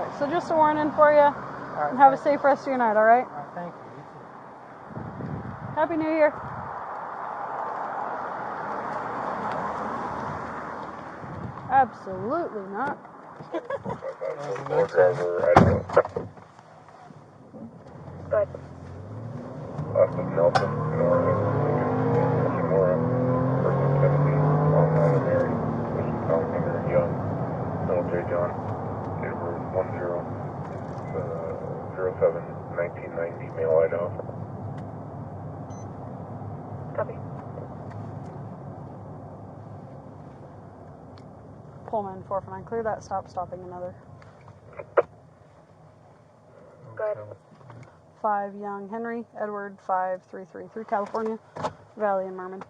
Okay, so just a warning for you. Alright, And have a safe rest of your night, alright? Alright, thank you. You too. Happy New Year. Absolutely not. Good. Austin Nelson, Norris, Kimura, Person Kennedy, Long Island Mary, Mission Alexander Young, Middle J. John, date of birth 10/07/1990, male Idaho. Copy. Pullman 449, clear that, stopping another. Good. 5 Young Henry, Edward 5333, California, Valley and Merman.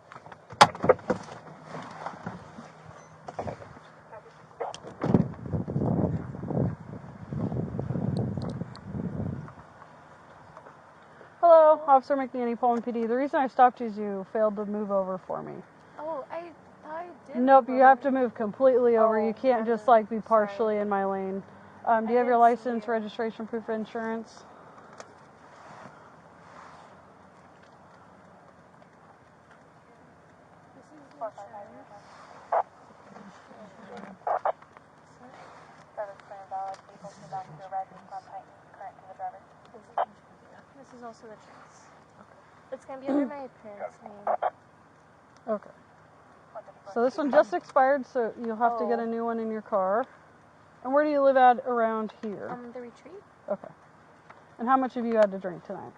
Hello, Officer McNeely, Pullman PD. The reason I stopped you is you failed to move over for me. Oh, I did. Nope, you have to move completely over. You can't I'm just like be partially sorry. in my lane. Do you have your license, registration, proof of insurance? This is also the trans. It's going to be under my parents' name. Okay. So this one just expired, so you'll have to get a new one in your car. And where do you live at around here? The retreat. Okay. And how much have you had to drink tonight?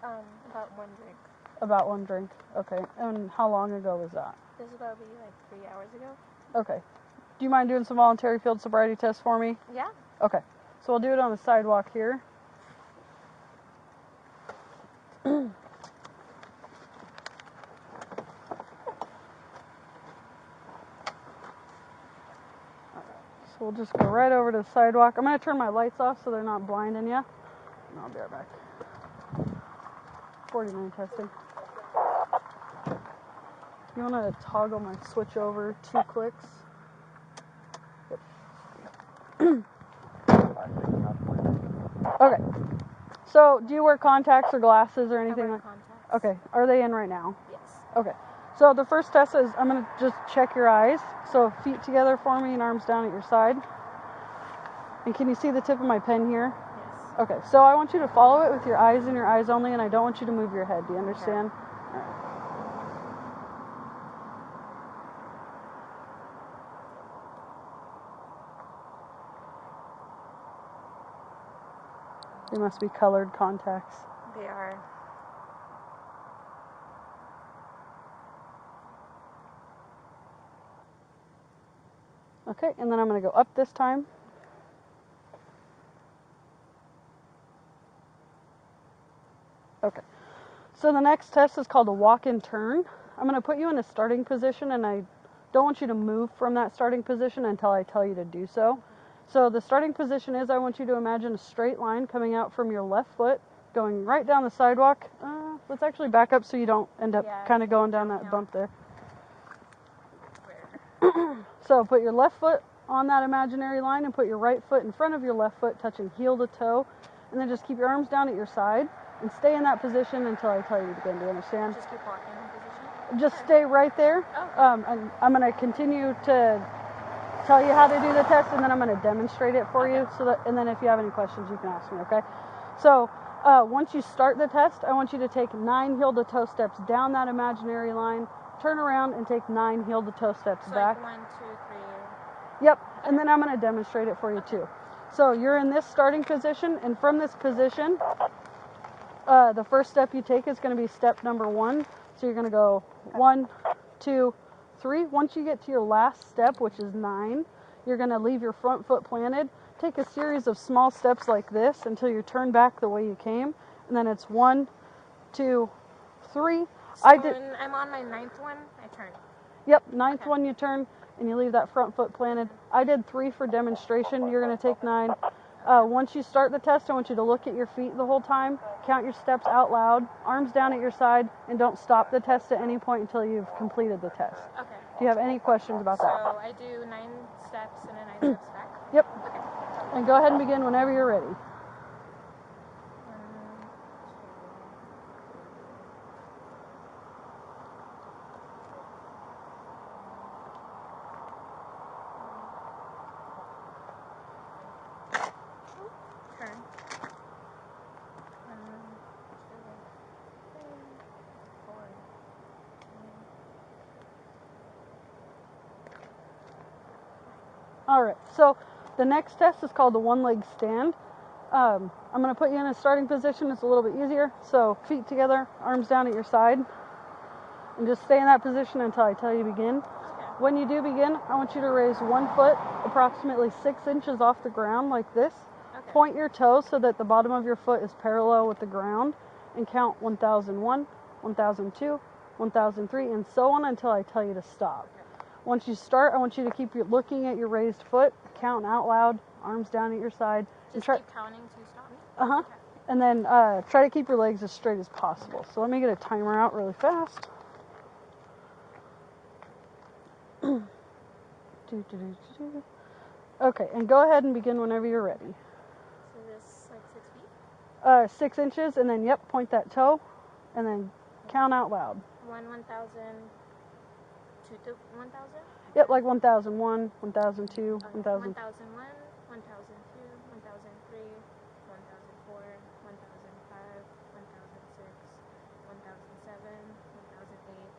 About 1 drink. About 1 drink. Okay. And how long ago was that? This is probably like 3 hours ago. Okay. Do you mind doing some voluntary field sobriety tests for me? Yeah. Okay. So we'll do it on the sidewalk here. So we'll just go right over to the sidewalk. I'm going to turn my lights off so they're not blinding you. And I'll be right back. 49 testing. You want to toggle my switch over 2 clicks? Yep. Okay. So, do you wear contacts or glasses or anything? I wear like? contacts. Okay. Are they in right now? Yes. Okay. So the first test is I'm going to just check your eyes. So feet together for me and arms down at your side. And can you see the tip of my pen here? Yes. Okay. So I want you to follow it with your eyes and your eyes only, and I don't want you to move your head. Do you understand? Okay. All right. They must be colored contacts. They are. Okay, and then I'm going to go up this time. Okay. So the next test is called a walk and turn. I'm going to put you in a starting position, and I don't want you to move from that starting position until I tell you to do so. So the starting position is I want you to imagine a straight line coming out from your left foot, going right down the sidewalk. Let's actually back up so you don't end up kind of going down that bump there. So put your left foot on that imaginary line and put your right foot in front of your left foot, touching heel to toe, and then just keep your arms down at your side and stay in that position until I tell you to begin. Do you understand? Just keep walking in position? Just stay right there. Oh. And I'm going to continue to tell you how to do the test, and then I'm going to demonstrate it for you. And then if you have any questions, you can ask me, okay? So once you start the test, I want you to take 9 heel-to-toe steps down that imaginary line, turn around, and take 9 heel-to-toe steps back. Like 1, 2, 3. Yep, and then I'm going to demonstrate it for you too. So you're in this starting position, and from this position, the first step you take is going to be step number 1. So you're going to go 1, 2, 3. Once you get to your last step, which is 9, you're going to leave your front foot planted. Take a series of small steps like this until you turn back the way you came, and then it's 1, 2, 3. So when I'm on my 9th one, I turn. Yep, 9th one you turn, and you leave that front foot planted. I did 3 for demonstration. You're going to take 9. Once you start the test, I want you to look at your feet the whole time, count your steps out loud, arms down at your side, and don't stop the test at any point until you've completed the test. Okay. Do you have any questions about that? So I do 9 steps and then 9 steps back? Yep. Okay. And go ahead and begin whenever you're ready. 1, 2, 3, 4. Turn. 1, 2, 3, 4. All right, so the next test is called the one-leg stand. I'm going to put you in a starting position. It's a little bit easier. So feet together, arms down at your side, and just stay in that position until I tell you to begin. When you do begin, I want you to raise one foot approximately 6 inches off the ground like this. Okay. Point your toes so that the bottom of your foot is parallel with the ground, and count 1001, 1002, 1003, and so on until I tell you to stop. Once you start, I want you to keep looking at your raised foot, count out loud, arms down at your side. Just and keep counting to stop me? Uh-huh. Okay. And then try to keep your legs as straight as possible. So let me get a timer out really fast. Okay, and go ahead and begin whenever you're ready. So this like 6 feet? 6 inches, and then, yep, point that toe, and then count out loud. 1,000, 2 to 1,000? Yep, like 1001, 1002, 1000. 1,001, 1,002, 1,003, 1,004, 1,005, 1,006, 1,007, 1,008,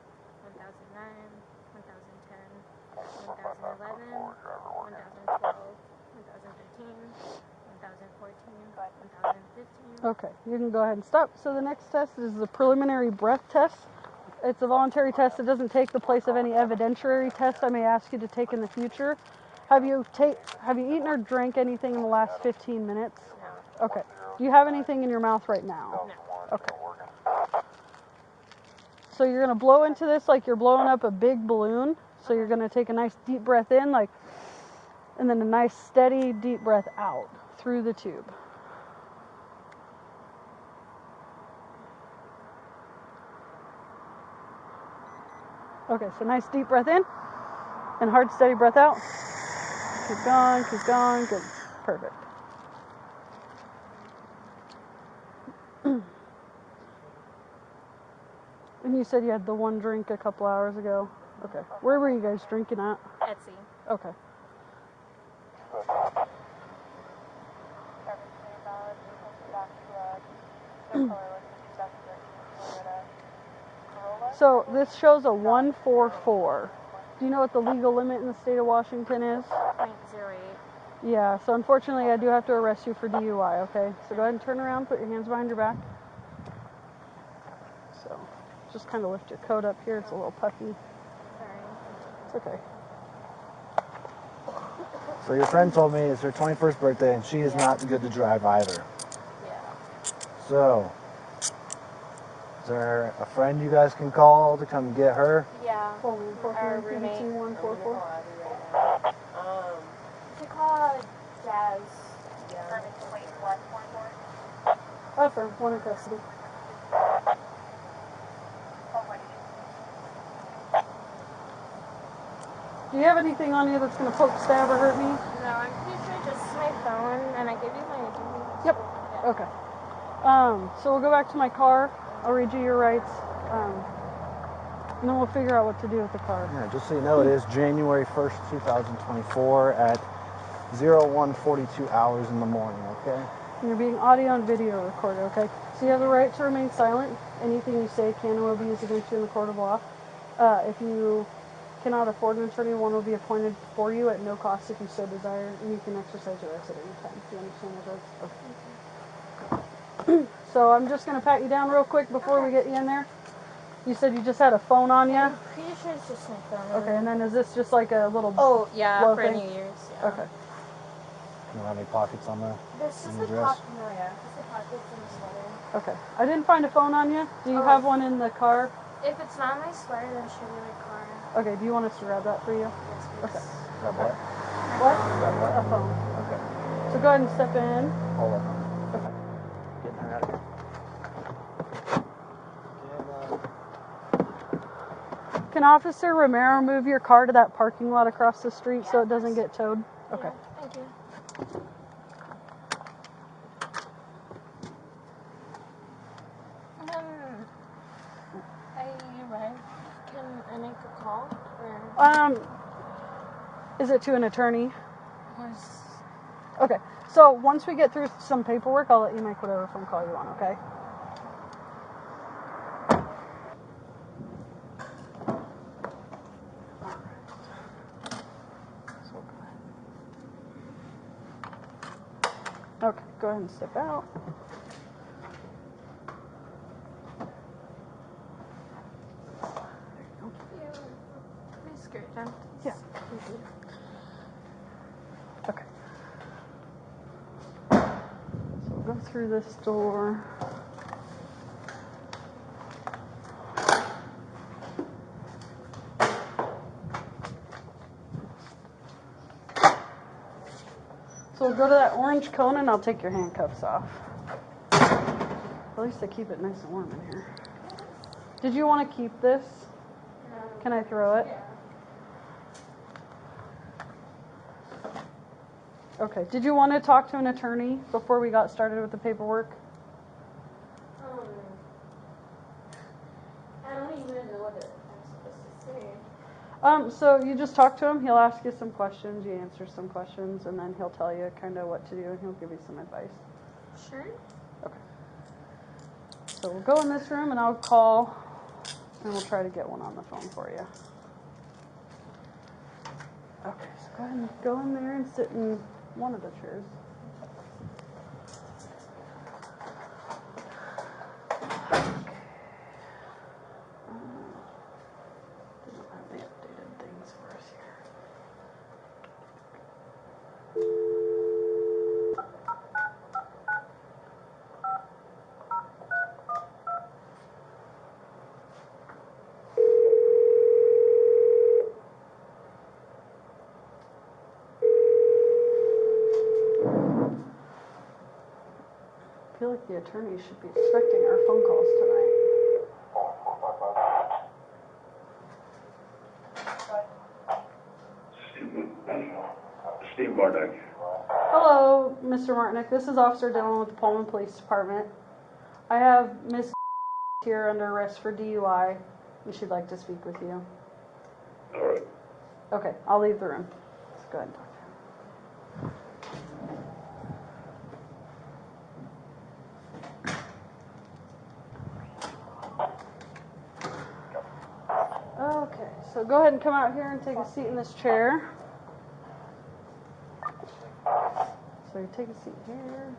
1,009, 1,010, 1,011, 1,012, 1,013, 1,014, 1,015. Okay, you can go ahead and stop. So the next test is the preliminary breath test. It's a voluntary test. It doesn't take the place of any evidentiary test I may ask you to take in the future. Have you eaten or drank anything in the last 15 minutes? No. Okay. Do you have anything in your mouth right now? No. Okay. So you're going to blow into this like you're blowing up a big balloon. So you're going to take a nice deep breath in, and then a nice steady deep breath out through the tube. Okay, so nice deep breath in, and hard steady breath out. Keep going, good, perfect. And you said you had the one drink a couple hours ago. Okay, where were you guys drinking at? Etsy. Okay. So this shows a 144. Do you know what the legal limit in the state of Washington is? 0.08. Yeah, so unfortunately I do have to arrest you for DUI, okay? So go ahead and turn around, put your hands behind your back. So just kind of lift your coat up here. It's a little puffy. Sorry. It's okay. So your friend told me it's her 21st birthday and she is not good to drive either. Yeah. So, is there a friend you guys can call to come get her? Yeah. Our roommate. 144. She called Jazz. Affirm, one in custody. Do you have anything on you that's going to poke, stab, or hurt me? No, I'm pretty sure just my phone, and I gave you my ID. Yep. Okay. So we'll go back to my car. I'll read you your rights. And then we'll figure out what to do with the car. Yeah, just so you know, it is January 1st, 2024 at 01:42 hours in the morning, okay? And you're being audio and video recorded, okay? So you have the right to remain silent. Anything you say can and will be used against you in the court of law. If you cannot afford an attorney, one will be appointed for you at no cost if you so desire, and you can exercise your rights at any time. Do you understand those rights? Okay. So I'm just going to pat you down real quick before we get you in there. You said you just had a phone on you? I'm pretty sure it's just my phone. Okay, and then is this just like a little... Oh, yeah, blow for thing? New Year's. Yeah. Okay. You don't have any pockets on there? There's just In the the dress? no, yeah, just the pockets and the sweater. Okay. I didn't find a phone on you. Do you have one in the car? If it's not my sweater, then it should be my car. Okay, do you want us to grab that for you? Yes, please. Okay. Grab what? What? Grab what? A phone. Okay. So go ahead and step in. Hold on. Okay. Getting her out of here. Can Officer Romero move your car to that parking lot across the street so it doesn't get towed? Okay. Yeah, thank you. call? Or Is it to an attorney? was Okay. So once we get through some paperwork, I'll let you make whatever phone call you want, okay? Okay, go ahead and step out. my skirt down? Yeah. Okay. So we'll go through this door. So we'll go to that orange cone and I'll take your handcuffs off. At least I keep it nice and warm in here. Did you want to keep this? No. Can I throw it? Yeah. Okay. Did you want to talk to an attorney before we got started with the paperwork? I don't even know what I'm supposed to say. So you just talk to him. He'll ask you some questions. You answer some questions, and then he'll tell you kind of what to do, and he'll give you some advice. Sure. Okay. So we'll go in this room, and I'll call, and we'll try to get one on the phone for you. Okay. So go ahead and go in there and sit in one of the chairs. They don't have the updated things for us here. I feel like the attorney should be expecting our phone calls tonight. Steve Bartek. Hello, Mr. Martinick. This is Officer Dillon with the Pullman Police Department. I have Miss here under arrest for DUI, and she'd like to speak with you. All right. Okay, I'll leave the room. Let's go ahead and talk to him. Okay, so go ahead and come out here and take a seat in this chair. So you take a seat here.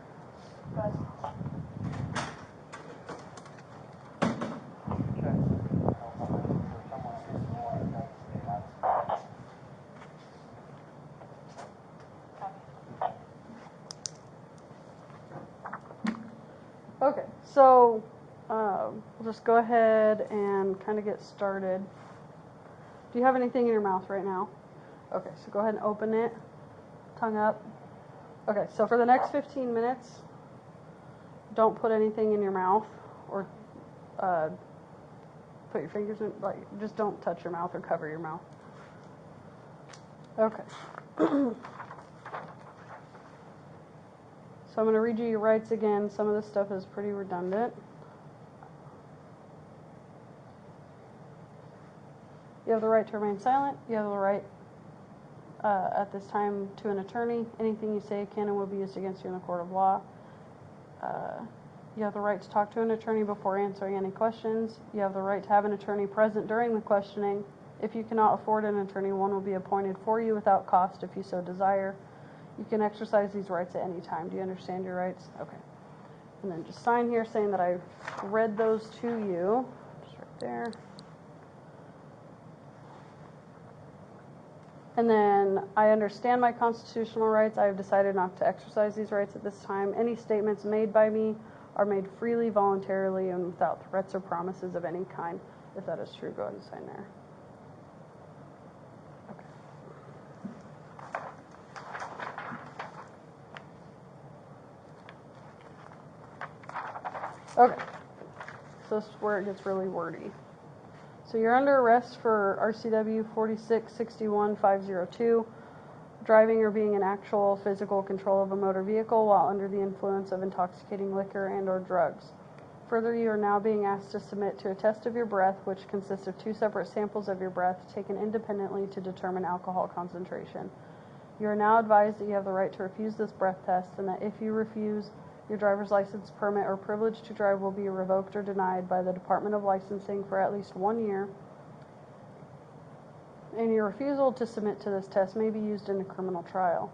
Okay, so we'll just go ahead and kind of get started. Do you have anything in your mouth right now? Okay, so go ahead and open it, tongue up. Okay, so for the next 15 minutes, don't put anything in your mouth or put your fingers in, like, just don't touch your mouth or cover your mouth. Okay. So I'm going to read you your rights again. Some of this stuff is pretty redundant. You have the right to remain silent. You have the right at this time to an attorney. Anything you say can and will be used against you in a court of law. You have the right to talk to an attorney before answering any questions. You have the right to have an attorney present during the questioning. If you cannot afford an attorney, one will be appointed for you without cost if you so desire. You can exercise these rights at any time. Do you understand your rights? Okay. And then just sign here saying that I read those to you. Just right there. And then I understand my constitutional rights. I have decided not to exercise these rights at this time. Any statements made by me are made freely, voluntarily, and without threats or promises of any kind. If that is true, go ahead and sign there. Okay, so this is where it gets really wordy. So you're under arrest for RCW 4661502, driving or being in actual physical control of a motor vehicle while under the influence of intoxicating liquor and or drugs. Further, you are now being asked to submit to a test of your breath, which consists of 2 separate samples of your breath taken independently to determine alcohol concentration. You are now advised that you have the right to refuse this breath test, and that if you refuse, your driver's license, permit, or privilege to drive will be revoked or denied by the Department of Licensing for at least 1 year, and your refusal to submit to this test may be used in a criminal trial.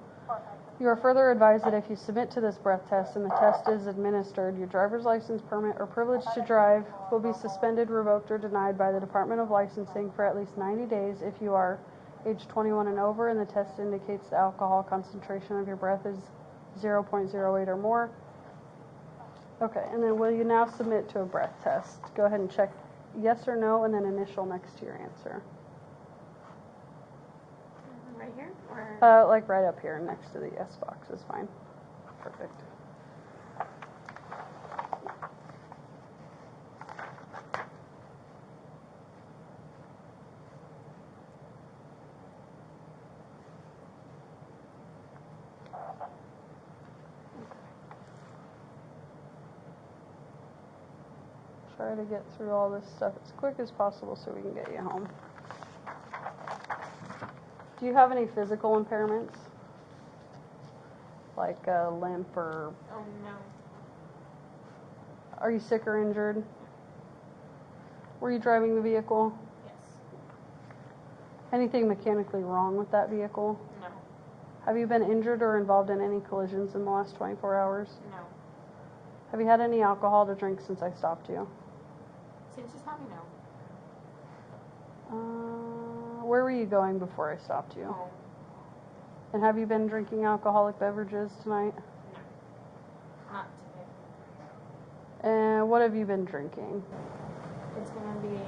You are further advised that if you submit to this breath test and the test is administered, your driver's license, permit, or privilege to drive will be suspended, revoked, or denied by the Department of Licensing for at least 90 days if you are age 21 and over and the test indicates the alcohol concentration of your breath is 0.08 or more. Okay, and then will you now submit to a breath test? Go ahead and check yes or no and then initial next to your answer. Right here? Or? Like right up here next to the yes box is fine. Perfect. Try to get through all this stuff as quick as possible so we can get you home. Do you have any physical impairments? Like a limp or... Oh, no. Are you sick or injured? Were you driving the vehicle? Yes. Anything mechanically wrong with that vehicle? No. Have you been injured or involved in any collisions in the last 24 hours? No. Have you had any alcohol to drink since I stopped you? Since you stopped me, no. Where were you going before I stopped you? Home. And have you been drinking alcoholic beverages tonight? No. Not today. And what have you been drinking? It's gonna be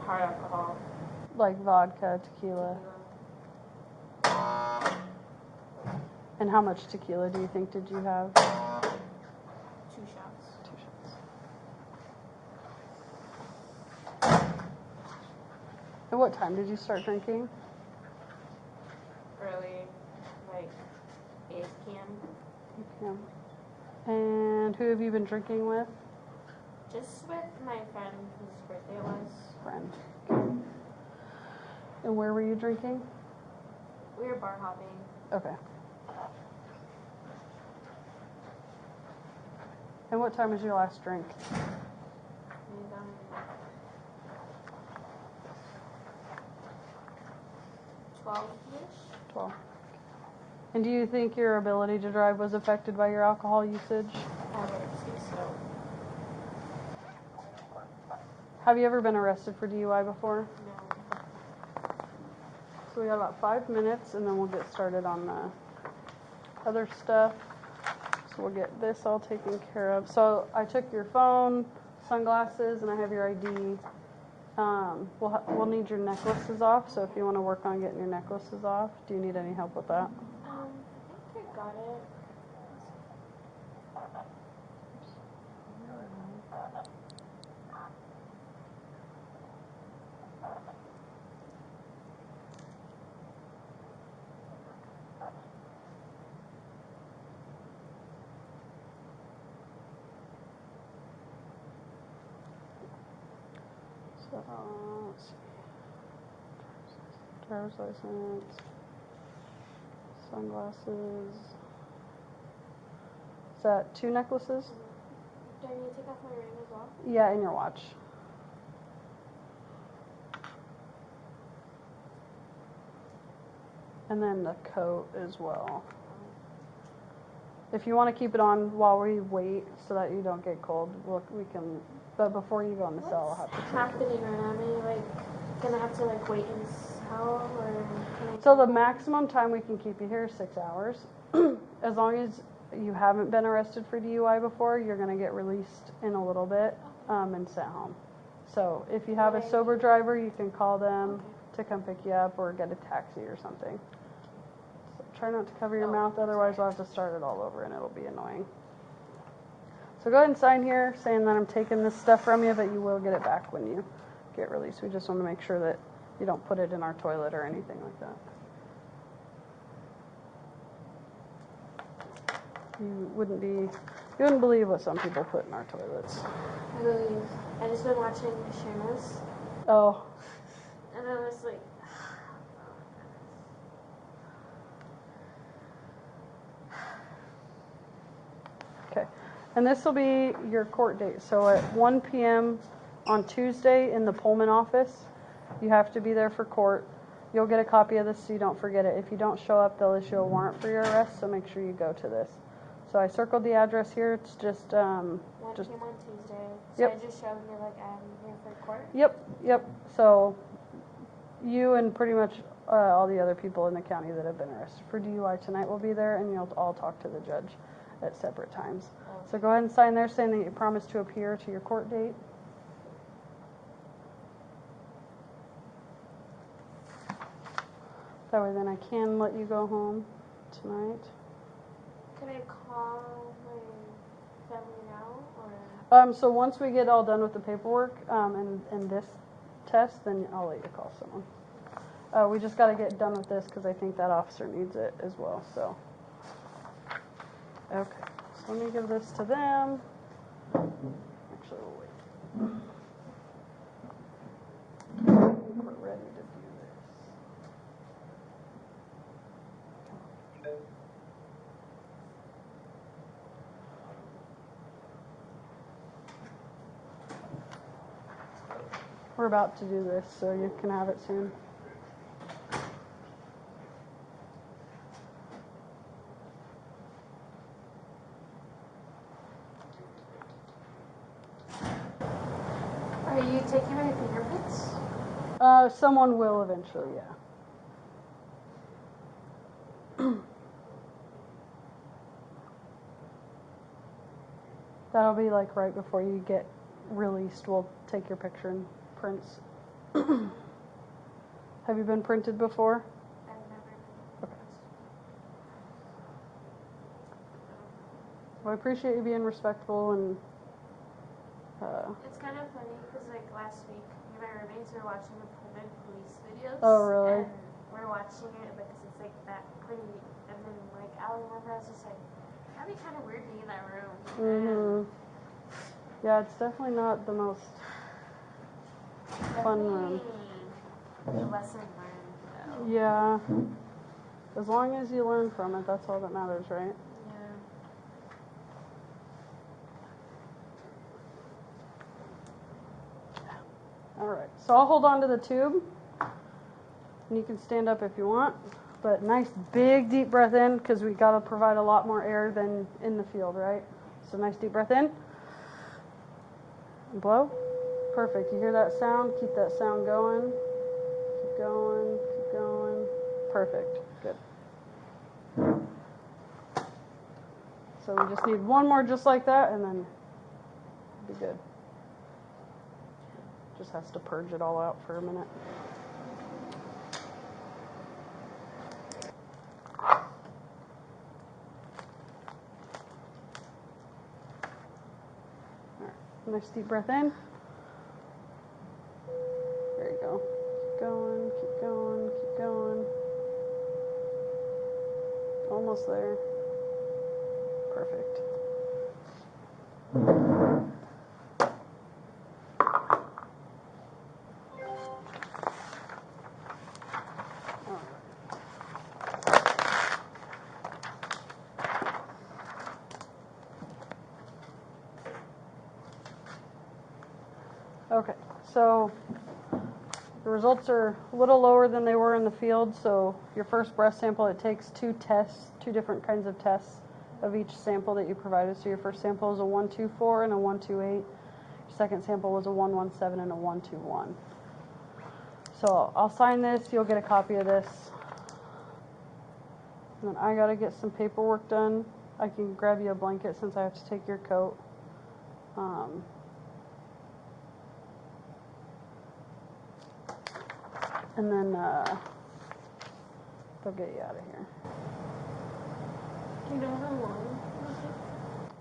hard alcohol. Like vodka, tequila. And how much tequila do you think did you have? 2 shots. 2 shots. At what time did you start drinking? Early, like 8 p.m. 8 p.m. And who have you been drinking with? Just with my friend whose birthday it was. Friend. Okay. And where were you drinking? We were bar hopping. Okay. And what time was your last drink? We done 12-ish. 12. And do you think your ability to drive was affected by your alcohol usage? I would say so. Have you ever been arrested for DUI before? No. So we got about 5 minutes and then we'll get started on the other stuff. So we'll get this all taken care of. So I took your phone, sunglasses, and I have your ID. We'll need your necklaces off, so if you want to work on getting your necklaces off. Do you need any help with that? I think I got it. So, let's see. Driver's license, sunglasses. Is that 2 necklaces? Do I need to take off my ring as well? Yeah, and your watch. And then the coat as well. If you want to keep it on while we wait so that you don't get cold, we can, but before you go in the cell, I'll have to take it. Happening right now? Am I gonna have to wait in cell or? Can I So the maximum time we can keep you here is 6 hours. As long as you haven't been arrested for DUI before, you're going to get released in a little bit and sent home. So if you have a sober driver, you can call them to come pick you up or get a taxi or something. So try not to cover your mouth, otherwise we'll have to start it all over and it'll be annoying. So go ahead and sign here saying that I'm taking this stuff from you, but you will get it back when you get released. We just want to make sure that you don't put it in our toilet or anything like that. You wouldn't believe what some people put in our toilets. I believe. I just been watching Shamus, Oh, and I was like, okay. And this will be your court date. So at 1 p.m. on Tuesday in the Pullman office, you have to be there for court. You'll get a copy of this so you don't forget it. If you don't show up, they'll issue a warrant for your arrest, so make sure you go to this. So I circled the address here. It's just 1 p.m. on Tuesday. So Yep. I just showed you like I'm here for court. Yep. So you and pretty much all the other people in the county that have been arrested for DUI tonight will be there, and you'll all talk to the judge at separate times. So go ahead and sign there saying that you promise to appear to your court date. That way then I can let you go home tonight. Can I call my family now, or? So once we get all done with the paperwork and this test, then I'll let you call someone. We just got to get done with this because I think that officer needs it as well. So, okay. So let me give this to them. Actually, we'll wait. We're ready to do this. We're about to do this, so you can have it soon. Are you taking my fingerprints? Someone will eventually, yeah. That'll be like right before you get released. We'll take your picture and prints. Have you been printed before? I've never been. Okay. Well, I appreciate you being respectful and. It's kind of funny because like last week, me and my roommates were watching the Pullman Police videos. Oh, really? And we're watching it because it's like that pretty. And then like I remember I was just like, that'd be kind of weird being in that room. Mhm. Yeah, it's definitely not the most fun room. The lesson learned, though. Yeah. As long as you learn from it, that's all that matters, right? Yeah. All right. So I'll hold on to the tube. And you can stand up if you want. But nice big deep breath in because we got to provide a lot more air than in the field, right? So nice deep breath in. And blow. Perfect. You hear that sound? Keep that sound going. Keep going. Keep going. Perfect. Good. So we just need one more just like that and then it'll be good. Just has to purge it all out for a minute. Nice deep breath in. There you go. Keep going, keep going, keep going. Almost there. Perfect. Okay, so the results are a little lower than they were in the field. So your first breath sample, it takes two different kinds of tests of each sample that you provided. So your first sample is a 124 and a 128. Your second sample was a 117 and a 121. So I'll sign this. You'll get a copy of this. And then I got to get some paperwork done. I can grab you a blanket since I have to take your coat. And then they'll get you out of here. Do you know how long?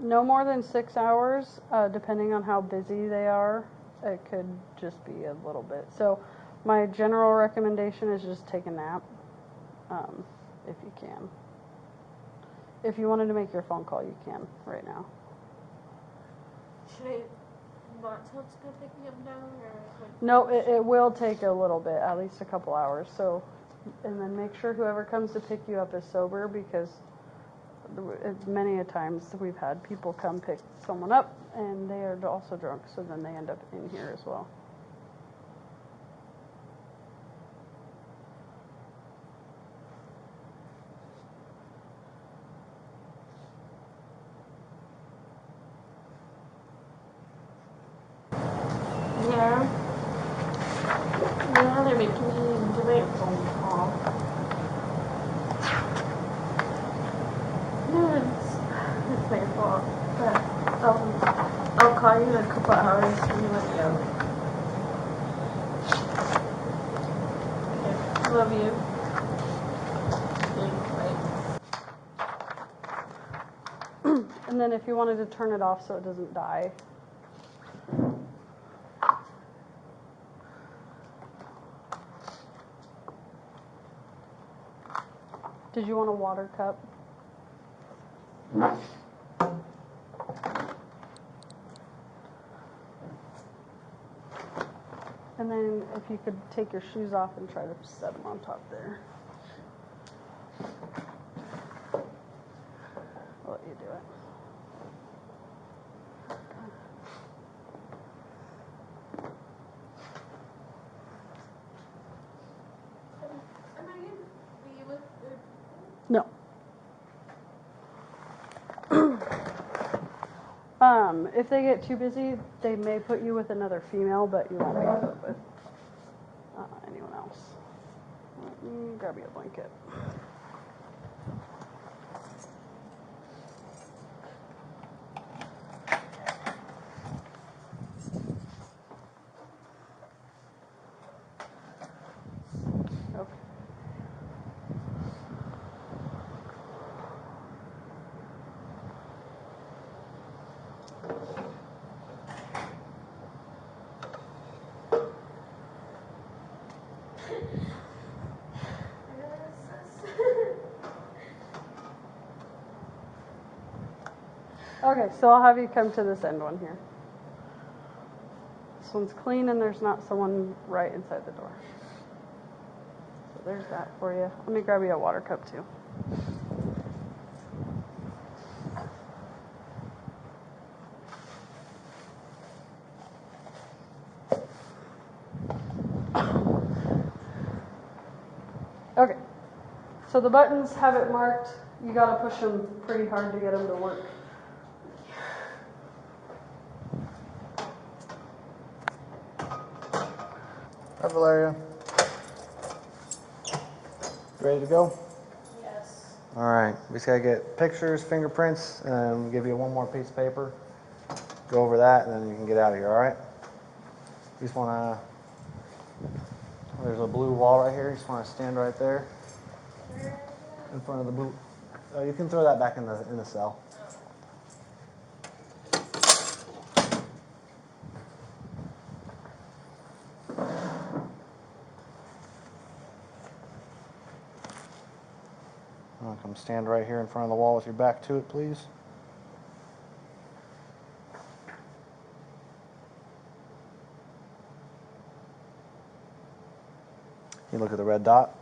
No more than 6 hours, depending on how busy they are. It could just be a little bit. So my general recommendation is just take a nap, if you can. If you wanted to make your phone call, you can right now. Should I not tell it's gonna pick me up now, or like? No, it will take a little bit, at least a couple hours. So, and then make sure whoever comes to pick you up is sober, because many a times we've had people come pick someone up and they are also drunk, so then they end up in here as well. Yeah. Now they're making me do my phone call. No, it's my fault. But I'll call you in a couple hours and you let me know. Okay. Love you. Okay, bye. And then if you wanted to turn it off so it doesn't die. Did you want a water cup? And then if you could take your shoes off and try to set them on top there. I'll let you do it. Am I gonna be with the... No. If they get too busy, they may put you with another female, but you won't be put with anyone else. Let me grab you a blanket. Okay. Okay, so I'll have you come to this end one here. This one's clean and there's not someone right inside the door. So there's that for you. Let me grab you a water cup too. Okay, so the buttons have it marked. You gotta push them pretty hard to get them to work. Hi, Valeria. Ready to go? Yes. All right. We just gotta get pictures, fingerprints, and then we'll give you one more piece of paper. Go over that, and then you can get out of here. All right. You just wanna. There's a blue wall right here. You just wanna stand right there, in front of the blue. You can throw that back in the cell. Come stand right here in front of the wall with your back to it, please. You look at the red dot.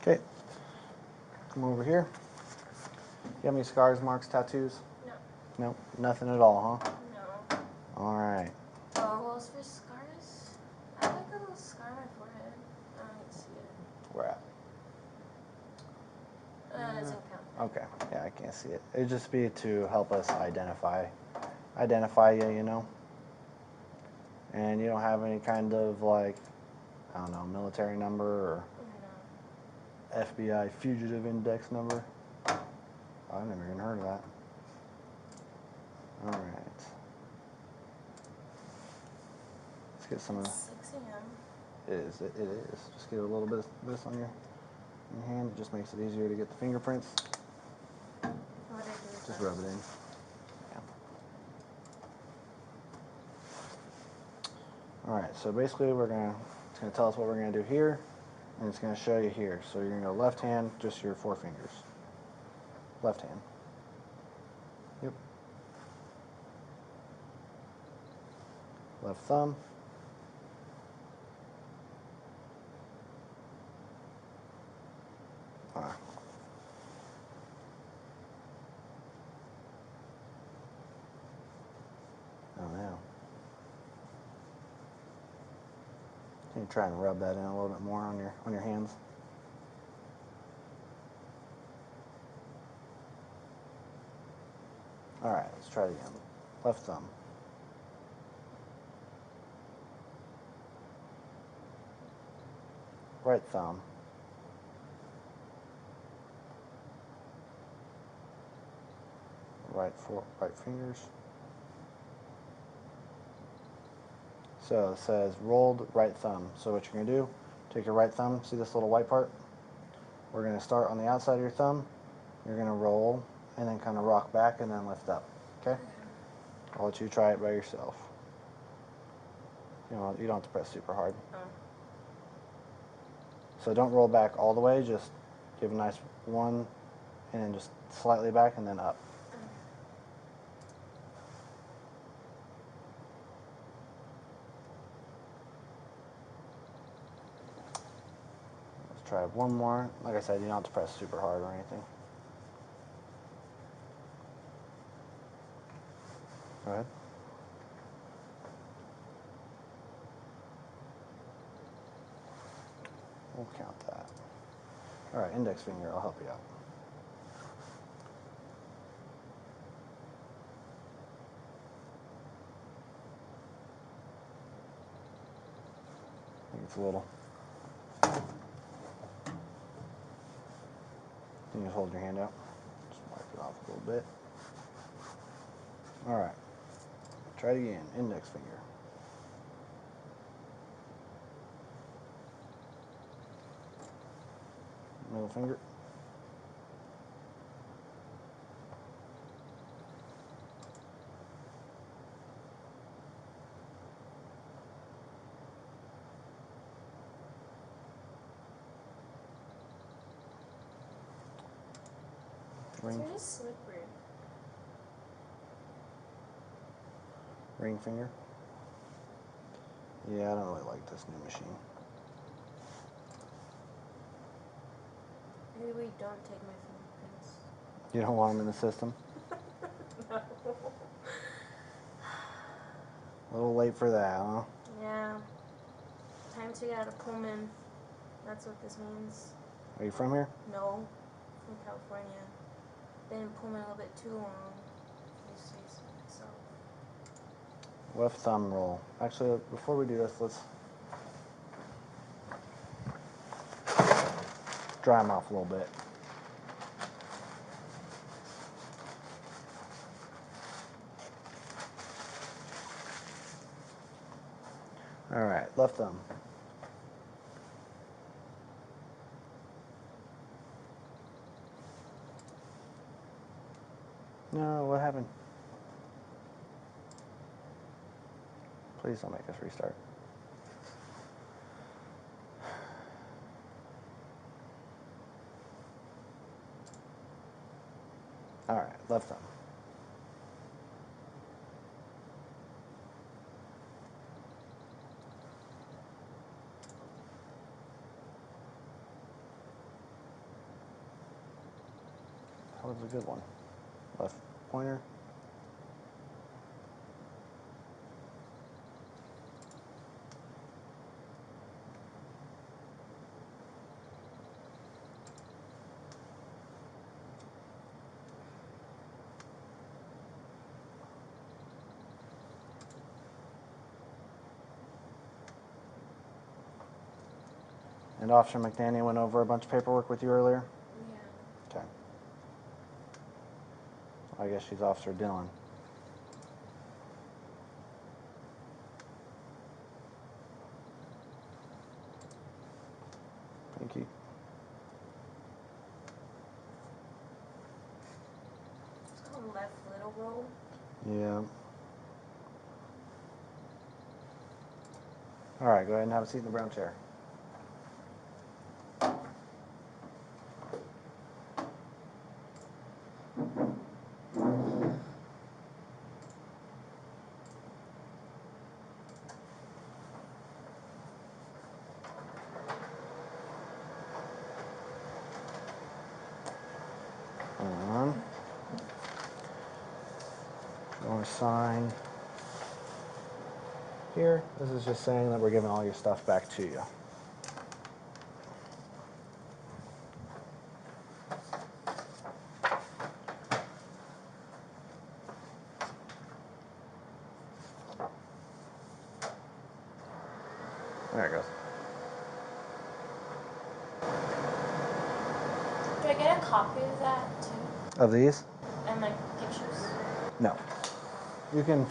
Okay. Come over here. You have any scars, marks, tattoos? No. No, nothing at all, huh? No. All right. Oh, well, as for scars, I have like a little scar on my forehead. I don't see it. Where at? It doesn't count. Okay. Yeah, I can't see it. It'd just be to help us identify you, you know. And you don't have any kind of like, I don't know, military number or No. FBI fugitive index number. I've never even heard of that. All right. Let's get some of. It's 6 a.m. It is. Just get a little bit of this on your hand. It just makes it easier to get the fingerprints. What do I do with Just that? rub it in. Yeah. All right. So basically, it's gonna tell us what we're gonna do here. and it's going to show you here. So you're going to go left hand, just your 4 fingers. Left hand. Yep. Left thumb. Ah. Oh, yeah. Can you try and rub that in a little bit more on your hands? All right, let's try it again. Left thumb. Right thumb. Right fingers. So it says rolled right thumb. So what you're going to do, take your right thumb, see this little white part? We're going to start on the outside of your thumb. You're going to roll and then kind of rock back and then lift up. Okay? I'll let you try it by yourself. You don't have to press super hard. So don't roll back all the way, just give a nice one and then just slightly back and then up. Let's try one more. Like I said, you don't have to press super hard or anything. Go ahead. We'll count that. All right, index finger, I'll help you out. I think it's a little. Can you just hold your hand out? Just wipe it off a little bit. All right, try it again, index finger. Middle finger. Ring, It's really slippery. ring finger. Yeah, I don't really like this new machine. Maybe we don't take my fingerprints. You don't want them in the system? No. A little late for that, huh? Yeah. Time to get out of Pullman. That's what this means. Are you from here? No. From California. Been in Pullman a little bit too long. If you say so. Left thumb roll. Actually, before we do this, let's dry them off a little bit. All right, left thumb. No, what happened? Please don't make us restart. All right, left thumb. That was a good one. Left pointer. And Officer McDaniel went over a bunch of paperwork with you earlier? Yeah. Okay. I guess she's Officer Dillon. Pinky. It's called left little roll. Yeah. All right, go ahead and have a seat in the brown chair. to sign here. This is just saying that we're giving all your stuff back to you. There it goes. Do I get a copy of that too? Of these? And like pictures? No. You can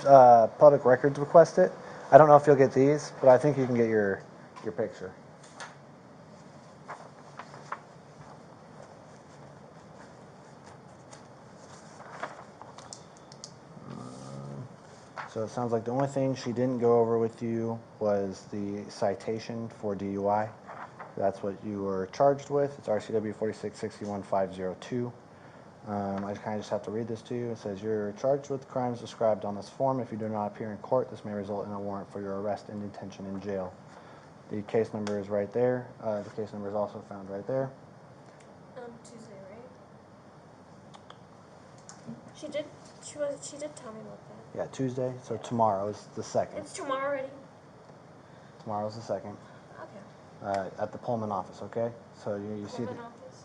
public records request it. I don't know if you'll get these, but I think you can get your picture. So it sounds like the only thing she didn't go over with you was the citation for DUI. That's what you were charged with. It's RCW 4661502. I kind of just have to read this to you. It says, you're charged with crimes described on this form. If you do not appear in court, this may result in a warrant for your arrest and detention in jail. The case number is right there. The case number is also found right there. Tuesday, right? She did tell me about that. Yeah, Tuesday. So tomorrow is the 2nd. It's tomorrow already? Tomorrow's the 2nd. Okay. At the Pullman office, okay? So you see Pullman office,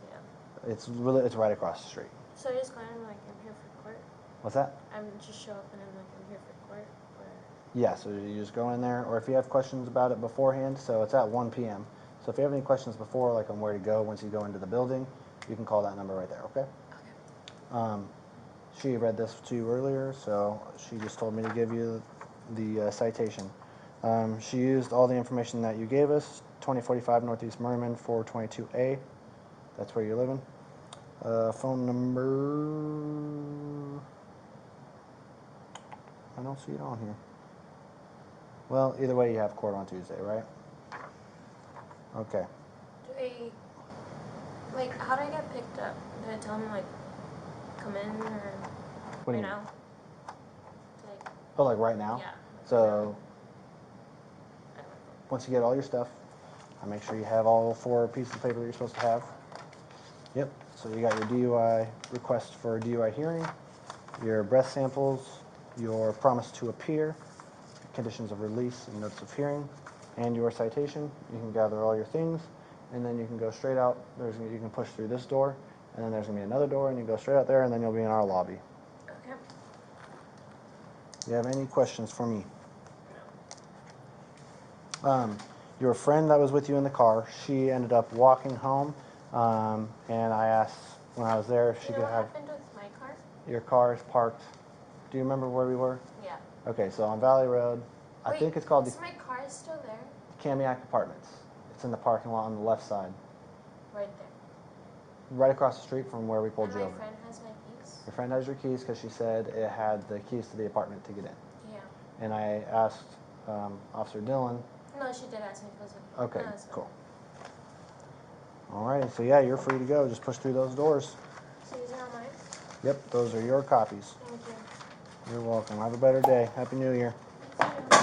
yeah. it's right across the street. So I just go in like I'm here for court? What's that? I'm just show up and I'm like I'm here for court? Or... Yeah, so you just go in there, or if you have questions about it beforehand, so it's at 1 p.m. So if you have any questions before, like on where to go once you go into the building, you can call that number right there, okay? Okay. She read this to you earlier, so she just told me to give you the citation. She used all the information that you gave us, 2045 Northeast Merriman, 422A. That's where you're living. Phone number... I don't see it on here. Well, either way, you have court on Tuesday, right? Okay. Like, how do I get picked up? Do I tell them, like, come in or What do you right mean? now? Like, Oh, like right now? yeah. So I don't know. once you get all your stuff, I make sure you have all 4 pieces of paper that you're supposed to have. Yep. So you got your DUI request for a DUI hearing, your breath samples, your promise to appear, conditions of release and notice of hearing, and your citation. You can gather all your things, and then you can go straight out. You can push through this door, and then there's going to be another door, and you go straight out there, and then you'll be in our lobby. Okay. Do you have any questions for me? Your friend that was with you in the car, she ended up walking home, and I asked when I was there if she could what have... happened with my car? Your car is parked. Do you remember where we were? Yeah. Okay, so on Valley Road, I think it's called the my car is still there? Kamiak Apartments. It's in the parking lot on the left side, Right there. right across the street from where we pulled And you my over. friend has my keys? Your friend has your keys because she said it had the keys to the apartment to get in. Yeah. And I asked Officer Dillon. No, she did ask me if it was Okay, no, it's fine. cool. All right, so yeah, you're free to go. Just push through those doors. So these are all mine? Yep, those are your copies. Thank you. You're welcome. Have a better day. Happy New Year. You too.